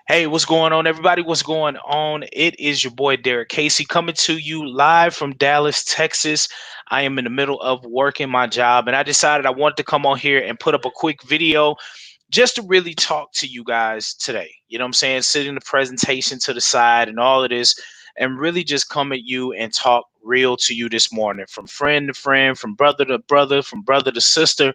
Hey, what's going on, everybody? What's going on? It is your boy Derrick Casey coming to you live from Dallas, Texas. I am in the middle of working my job, and I decided I wanted to come on here and put up a quick video just to really talk to you guys today. You know what I'm saying? Sitting the presentation to the side and all of this, and really just come at you and talk real to you this morning, from friend to friend, from brother to brother, from brother to sister.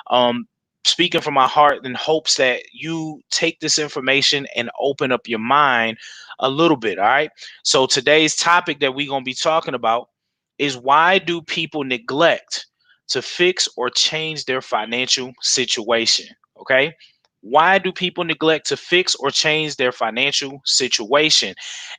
Um, Speaking from my heart in hopes that you take this information and open up your mind a little bit. All right. So today's topic that we're going to be talking about is, why do people neglect to fix or change their financial situation? Okay. Why do people neglect to fix or change their financial situation?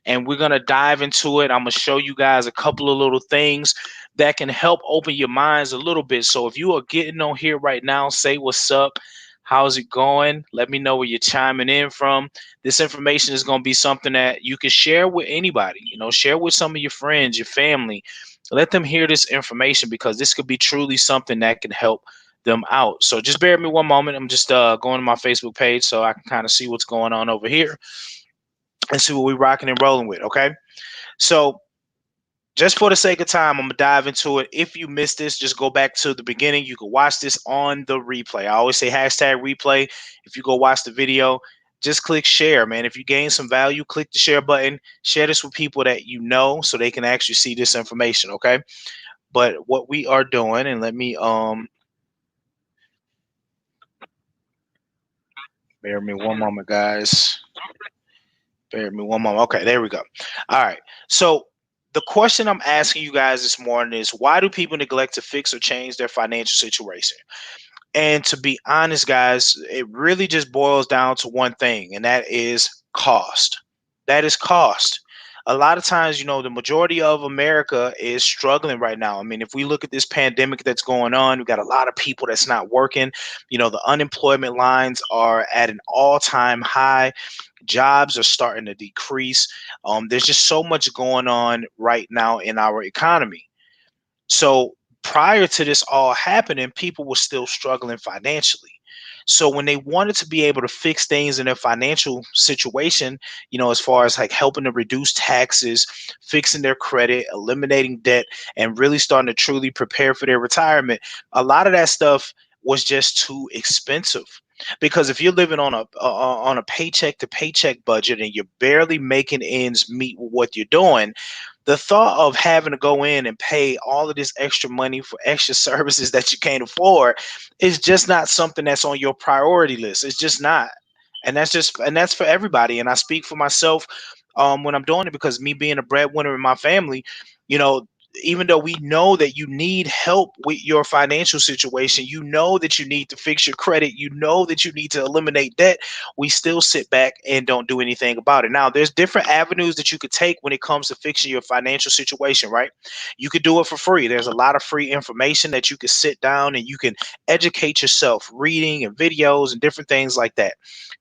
And we're going to dive into it. I'm going to show you guys a couple of little things that can help open your minds a little bit. So if you are getting on here right now, say what's up. How's it going? Let me know where you're chiming in from. This information is going to be something that you can share with anybody, share with some of your friends, your family. Let them hear this information, because this could be truly something that can help them out. So just bear with me one moment. I'm just going to my Facebook page so I can kind of see what's going on over here and see what we're rocking and rolling with. Okay. So just for the sake of time, I'm gonna dive into it. If you missed this, just go back to the beginning. You can watch this on the replay. I always say hashtag replay. If you go watch the video, just click share, man. If you gain some value, click the share button. Share this with people that you know so they can actually see this information. Okay. But what we are doing, and let me bear me one moment, guys. Bear me one moment. Okay, there we go. All right. So the question I'm asking you guys this morning is, why do people neglect to fix or change their financial situation? And to be honest, guys, it really just boils down to one thing, and that is cost. That is cost. A lot of times, the majority of America is struggling right now. I mean, if we look at this pandemic that's going on, we've got a lot of people that's not working. The unemployment lines are at an all-time high. Jobs are starting to decrease. There's just so much going on right now in our economy. So prior to this all happening, people were still struggling financially. So when they wanted to be able to fix things in their financial situation, as far as like helping to reduce taxes, fixing their credit, eliminating debt, and really starting to truly prepare for their retirement, a lot of that stuff was just too expensive. Because if you're living on a paycheck to paycheck budget and you're barely making ends meet with what you're doing, the thought of having to go in and pay all of this extra money for extra services that you can't afford is just not something that's on your priority list. It's just not. And that's for everybody. And I speak for myself when I'm doing it, because me being a breadwinner in my family, you know, even though we know that you need help with your financial situation, you know that you need to fix your credit, you know that you need to eliminate debt, we still sit back and don't do anything about it. Now, there's different avenues that you could take when it comes to fixing your financial situation, right? You could do it for free. There's a lot of free information that you could sit down and you can educate yourself, reading and videos and different things like that.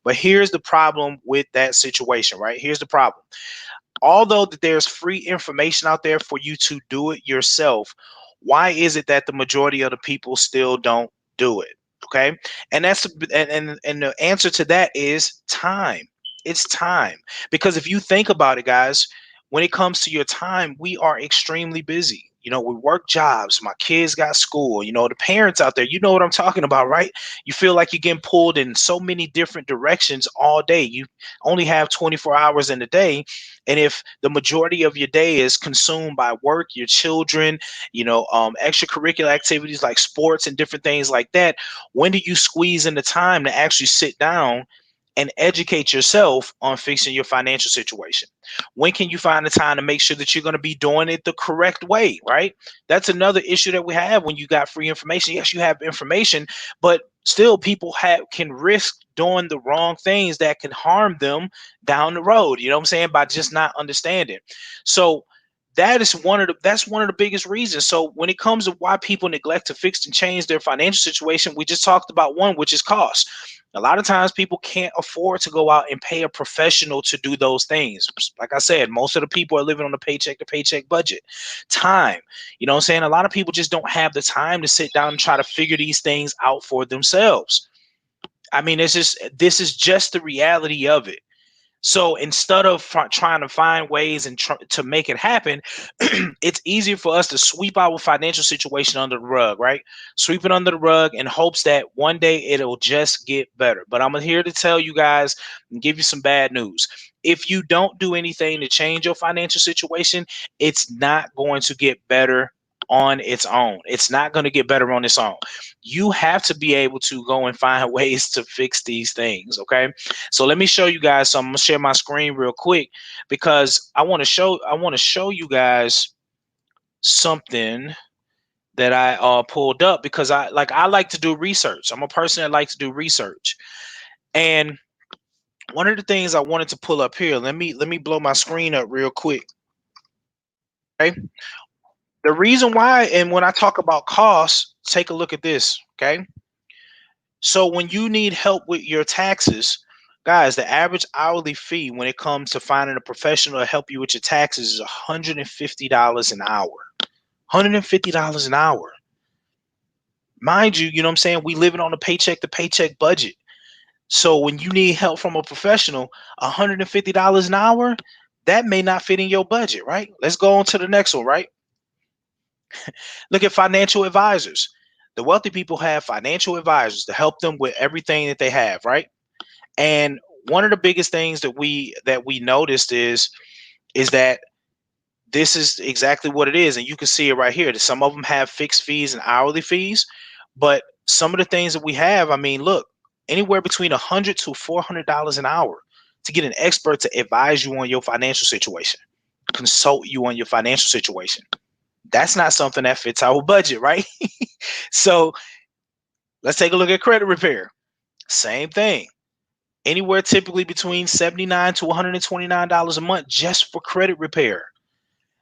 But here's the problem with that situation, right? Here's the problem. Although that there's free information out there for you to do it yourself, why is it that the majority of the people still don't do it? Okay. And that's and the answer to that is time. It's time. Because if you think about it, guys, when it comes to your time, we are extremely busy. We work jobs. My kids got school. The parents out there, you know what I'm talking about, right? You feel like you're getting pulled in so many different directions all day. You only have 24 hours in a day. And if the majority of your day is consumed by work, your children, extracurricular activities like sports and different things like that, when do you squeeze in the time to actually sit down and educate yourself on fixing your financial situation? When can you find the time to make sure that you're going to be doing it the correct way, right? That's another issue that we have when you got free information. Yes, you have information, but still people can risk doing the wrong things that can harm them down the road. You know what I'm saying? By just not understanding. So that's one of the biggest reasons. So when it comes to why people neglect to fix and change their financial situation, we just talked about one, which is cost. A lot of times people can't afford to go out and pay a professional to do those things. Like I said, most of the people are living on a paycheck to paycheck budget. Time, you know what I'm saying? A lot of people just don't have the time to sit down and try to figure these things out for themselves. I mean, this is just the reality of it. So instead of trying to find ways and to make it happen, it's easier for us to sweep our financial situation under the rug, right? Sweep it under the rug in hopes that one day it'll just get better. But I'm here to tell you guys and give you some bad news. If you don't do anything to change your financial situation, it's not going to get better on its own. It's not going to get better on its own. You have to be able to go and find ways to fix these things, okay? So let me show you guys. So I'm gonna share my screen real quick because I want to show you guys something that I pulled up because I like to do research. I'm a person that likes to do research. And one of the things I wanted to pull up here, let me blow my screen up real quick. Okay. The reason why, and when I talk about costs, take a look at this. Okay. So when you need help with your taxes, guys, the average hourly fee when it comes to finding a professional to help you with your taxes is $150 an hour. $150 an hour. Mind you, you know what I'm saying? We living on a paycheck to paycheck budget. So when you need help from a professional, $150 an hour, that may not fit in your budget, right? Let's go on to the next one, right? Look at financial advisors. The wealthy people have financial advisors to help them with everything that they have, right? And one of the biggest things that we noticed is that this is exactly what it is, and you can see it right here. That some of them have fixed fees and hourly fees, but some of the things that we have, I mean, look, anywhere between $100 to $400 an hour to get an expert to advise you on your financial situation, consult you on your financial situation. That's not something that fits our budget, right? So let's take a look at credit repair. Same thing. Anywhere typically between $79 to $129 a month just for credit repair.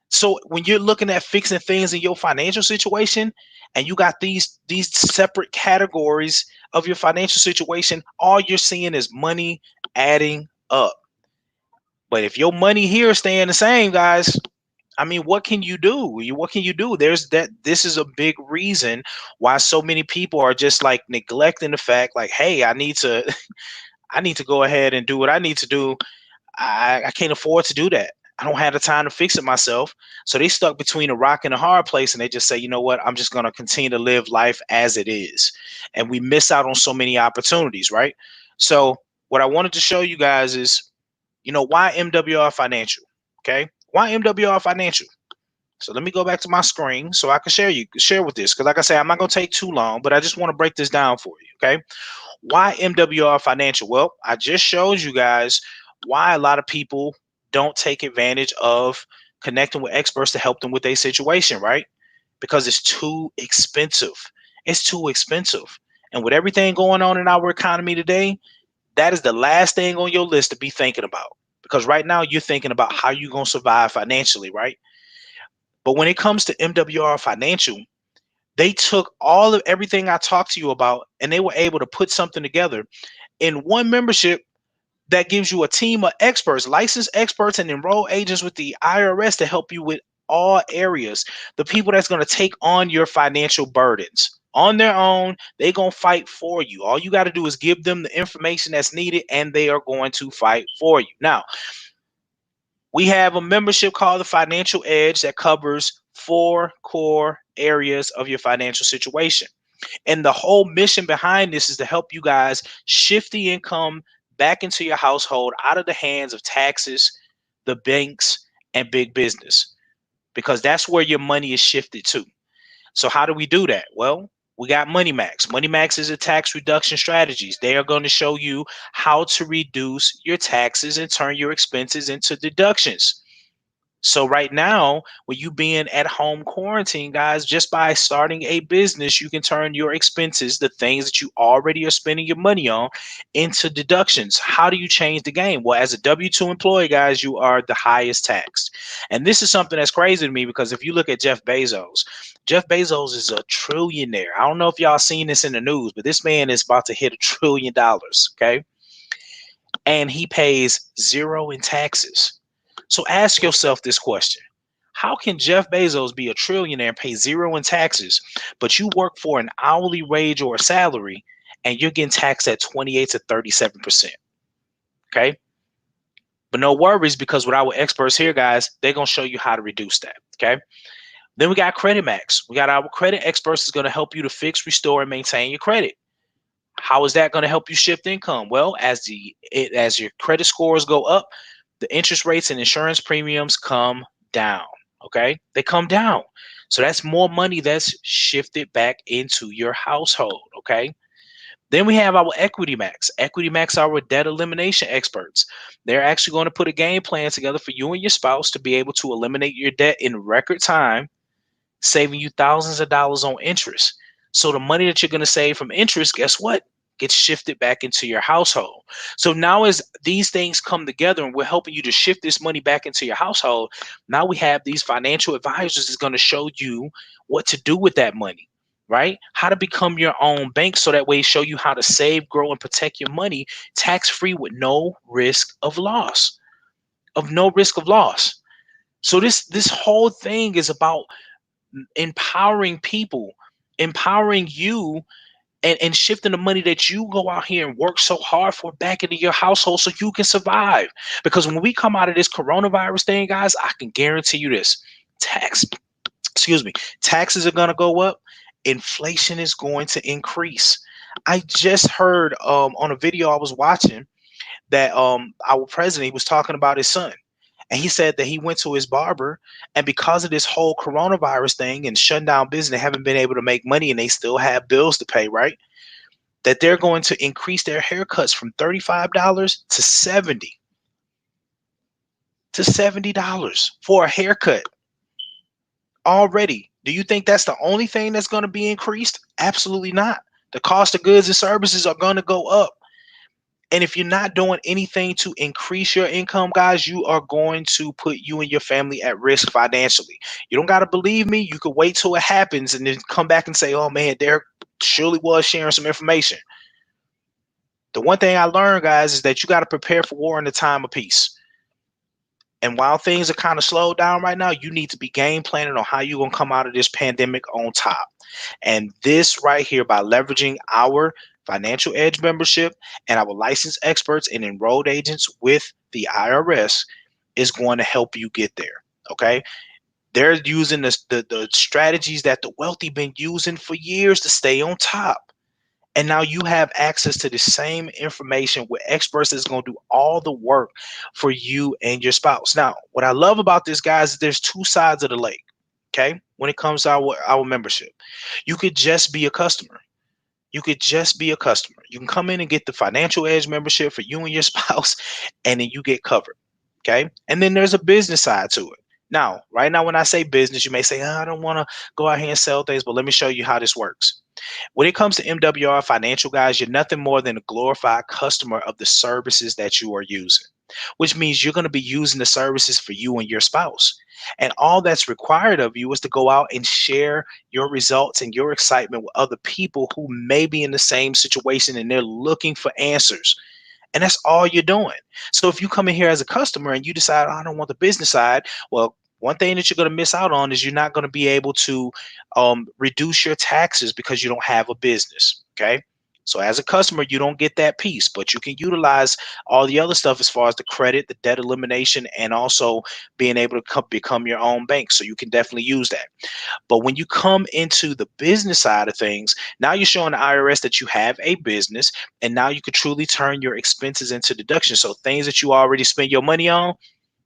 So when you're looking at fixing things in your financial situation and you got these separate categories of your financial situation, all you're seeing is money adding up. But if your money here is staying the same, guys, I mean, what can you do? What can you do? There's that. This is a big reason why so many people are just like neglecting the fact, like, hey, I need to, I need to go ahead and do what I need to do. I can't afford to do that. I don't have the time to fix it myself. So they stuck between a rock and a hard place, and they just say, you know what? I'm just going to continue to live life as it is. And we miss out on so many opportunities, right? So what I wanted to show you guys is, why MWR Financial? Okay. Why MWR Financial? So let me go back to my screen so I can share with this. Because like I say, I'm not going to take too long, but I just want to break this down for you. Okay. Why MWR Financial? Well, I just showed you guys why a lot of people don't take advantage of connecting with experts to help them with their situation, right? Because it's too expensive. It's too expensive. And with everything going on in our economy today, that is the last thing on your list to be thinking about. Because right now you're thinking about how you're going to survive financially, right? But when it comes to MWR Financial, they took all of everything I talked to you about and they were able to put something together in one membership that gives you a team of experts, licensed experts and enrolled agents with the IRS to help you with all areas. The people that's going to take on your financial burdens on their own, they're going to fight for you. All you got to do is give them the information that's needed and they are going to fight for you. Now, we have a membership called the Financial Edge that covers 4 core areas of your financial situation. And the whole mission behind this is to help you guys shift the income back into your household out of the hands of taxes, the banks, and big business, because that's where your money is shifted to. So how do we do that? Well, we got Money Max. Money Max is a tax reduction strategies. They are going to show you how to reduce your taxes and turn your expenses into deductions. So right now, with you being at home quarantine, guys, just by starting a business, you can turn your expenses, the things that you already are spending your money on, into deductions. How do you change the game? Well, as a W-2 employee, guys, you are the highest taxed. And this is something that's crazy to me because if you look at Jeff Bezos is a trillionaire. I don't know if y'all seen this in the news, but this man is about to hit $1 trillion. Okay. And he pays zero in taxes. So ask yourself this question. How can Jeff Bezos be a trillionaire and pay zero in taxes, but you work for an hourly wage or a salary and you're getting taxed at 28 to 37%? Okay. But no worries, because with our experts here, guys, they're going to show you how to reduce that. Okay. Then we got Credit Max. We got our credit experts is going to help you to fix, restore, and maintain your credit. How is that going to help you shift income? Well, as your credit scores go up, the interest rates and insurance premiums come down. Okay, they come down. So that's more money that's shifted back into your household. Okay. Then we have our Equity Max. Equity Max are our debt elimination experts. They're actually going to put a game plan together for you and your spouse to be able to eliminate your debt in record time, saving you thousands of dollars on interest. So the money that you're going to save from interest, guess what? Gets shifted back into your household. So now as these things come together and we're helping you to shift this money back into your household, now we have these financial advisors is going to show you what to do with that money, right? How to become your own bank, so that way show you how to save, grow, and protect your money tax-free with no risk of loss. Of no risk of loss. So this whole thing is about empowering people, empowering you, and shifting the money that you go out here and work so hard for back into your household so you can survive. Because when we come out of this coronavirus thing, guys, I can guarantee you this: tax, excuse me, taxes are gonna go up, inflation is going to increase. I just heard on a video I was watching that our president, he was talking about his son, and he said that he went to his barber, and because of this whole coronavirus thing and shutting down business, they haven't been able to make money and they still have bills to pay, right? That they're going to increase their haircuts from $35 to 70 to $70 for a haircut already. Do you think that's the only thing that's going to be increased? Absolutely not. The cost of goods and services are going to go up. And if you're not doing anything to increase your income, guys, you are going to put you and your family at risk financially. You don't got to believe me. You could wait till it happens and then come back and say, oh man, Derrick surely was sharing some information. The one thing I learned, guys, is that you got to prepare for war in the time of peace. And while things are kind of slowed down right now, you need to be game planning on how you're going to come out of this pandemic on top. And this right here, by leveraging our Financial Edge membership and our licensed experts and enrolled agents with the IRS, is going to help you get there. Okay. They're using the strategies that the wealthy been using for years to stay on top. And now you have access to the same information with experts that's going to do all the work for you and your spouse. Now, what I love about this, guys, is there's two sides of the lake. Okay. When it comes to our membership, you could just be a customer. You could just be a customer. You can come in and get the Financial Edge membership for you and your spouse, and then you get covered. Okay. And then there's a business side to it. Now, right now, when I say business, you may say, oh, I don't want to go out here and sell things, but let me show you how this works. When it comes to MWR Financial, guys, you're nothing more than a glorified customer of the services that you are using, which means you're going to be using the services for you and your spouse. And all that's required of you is to go out and share your results and your excitement with other people who may be in the same situation and they're looking for answers. And that's all you're doing. So if you come in here as a customer and you decide, oh, I don't want the business side, well, one thing that you're going to miss out on is you're not going to be able to reduce your taxes because you don't have a business. Okay. So as a customer, you don't get that piece, but you can utilize all the other stuff as far as the credit, the debt elimination, and also being able to become your own bank. So you can definitely use that. But when you come into the business side of things, now you're showing the IRS that you have a business, and now you could truly turn your expenses into deductions. So things that you already spend your money on,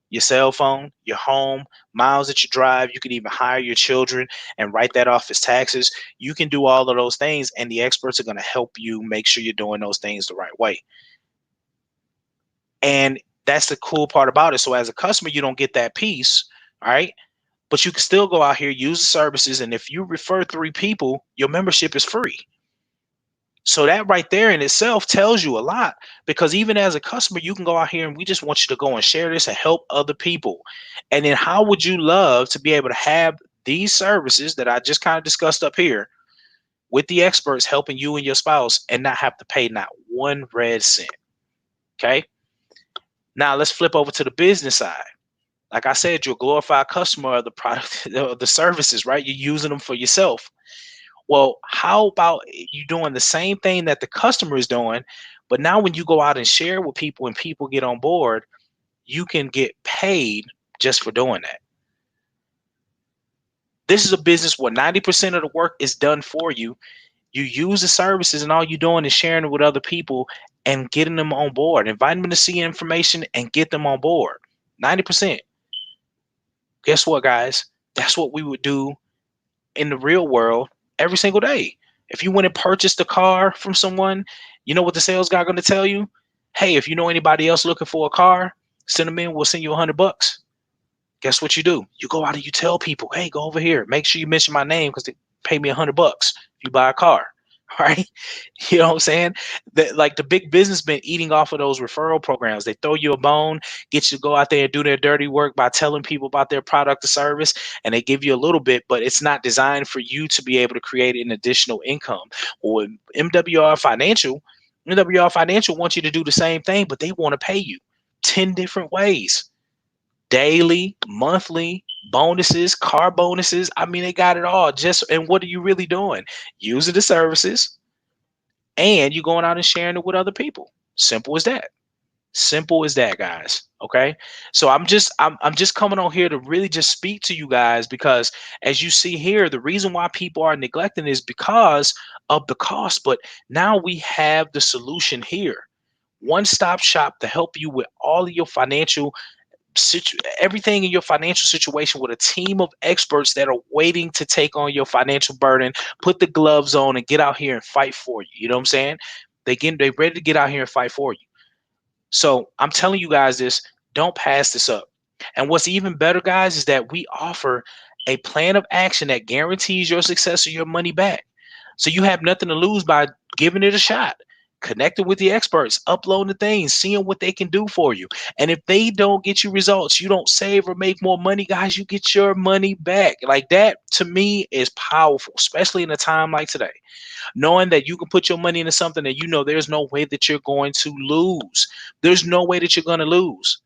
your cell phone, your home, miles that you drive, you can even hire your children and write that off as taxes. You can do all of those things, and the experts are going to help you make sure you're doing those things the right way. And that's the cool part about it. So as a customer, you don't get that piece, all right? But you can still go out here, use the services, and if you refer 3 people, your membership is free. So that right there in itself tells you a lot, because even as a customer, you can go out here and we just want you to go and share this and help other people. And then how would you love to be able to have these services that I just kind of discussed up here with the experts helping you and your spouse and not have to pay not one red cent? Okay. Now let's flip over to the business side. Like I said, you're a glorified customer of the product, of the services, right? You're using them for yourself. Well, how about you doing the same thing that the customer is doing, but now when you go out and share with people and people get on board, you can get paid just for doing that. This is a business where 90% of the work is done for you. You use the services, and all you're doing is sharing it with other people and getting them on board, inviting them to see information and get them on board. 90%. Guess what, guys? That's what we would do in the real world every single day. If you went and purchased a car from someone, you know what the sales guy going to tell you? Hey, if you know anybody else looking for a car, send them in. We'll send you $100. Guess what you do? You go out and you tell people, hey, go over here. Make sure you mention my name because they pay me $100 if you buy a car. Right? You know what I'm saying? That, like, the big business been eating off of those referral programs. They throw you a bone, get you to go out there and do their dirty work by telling people about their product or service, and they give you a little bit, but it's not designed for you to be able to create an additional income. Or MWR Financial, MWR Financial wants you to do the same thing, but they want to pay you 10 different ways. Daily, monthly, bonuses, car bonuses. I mean, they got it all. Just, and what are you really doing? Using the services, and you going out and sharing it with other people. Simple as that. Simple as that, guys. Okay. So I'm just coming on here to really just speak to you guys, because as you see here, the reason why people are neglecting is because of the cost. But now we have the solution here. One-stop shop to help you with all of your financial everything in your financial situation, with a team of experts that are waiting to take on your financial burden, put the gloves on and get out here and fight for you. You know what I'm saying? They ready to get out here and fight for you. So I'm telling you guys this, don't pass this up. And what's even better, guys, is that we offer a plan of action that guarantees your success or your money back. So you have nothing to lose by giving it a shot, connecting with the experts, uploading the things, seeing what they can do for you. And if they don't get you results, you don't save or make more money, guys, you get your money back. Like, that to me is powerful, especially in a time like today. Knowing that you can put your money into something that you know there's no way that you're going to lose. There's no way that you're going to lose.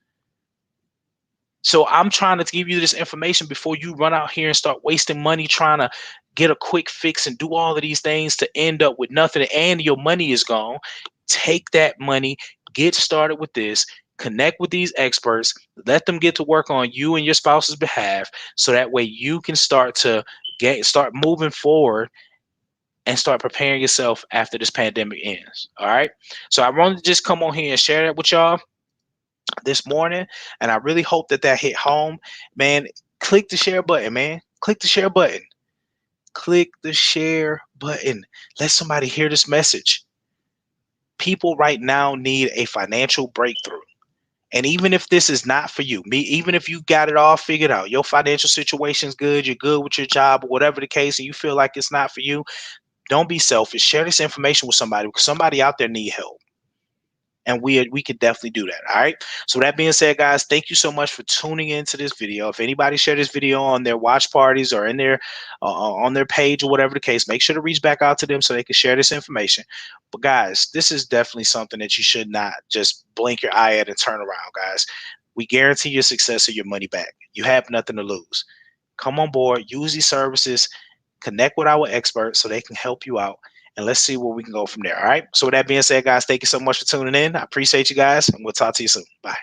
So I'm trying to give you this information before you run out here and start wasting money trying to get a quick fix and do all of these things to end up with nothing, and your money is gone. Take that money, get started with this, connect with these experts, let them get to work on you and your spouse's behalf, so that way you can start moving forward and start preparing yourself after this pandemic ends. All right. So I wanted to just come on here and share that with y'all this morning. And I really hope that that hit home. Man, click the share button, man. Click the share button. Click the share button. Let somebody hear this message. People right now need a financial breakthrough. And even if this is not for you, even if you got it all figured out, your financial situation's good, you're good with your job, or whatever the case, and you feel like it's not for you, don't be selfish. Share this information with somebody, because somebody out there need help. And we could definitely do that. All right. So that being said, guys, thank you so much for tuning into this video. If anybody share this video on their watch parties or in their on their page or whatever the case, make sure to reach back out to them so they can share this information. But guys, this is definitely something that you should not just blink your eye at and turn around, guys. We guarantee your success or your money back. You have nothing to lose. Come on board, use these services, connect with our experts so they can help you out, and let's see where we can go from there. All right. So with that being said, guys, thank you so much for tuning in. I appreciate you guys, and we'll talk to you soon. Bye.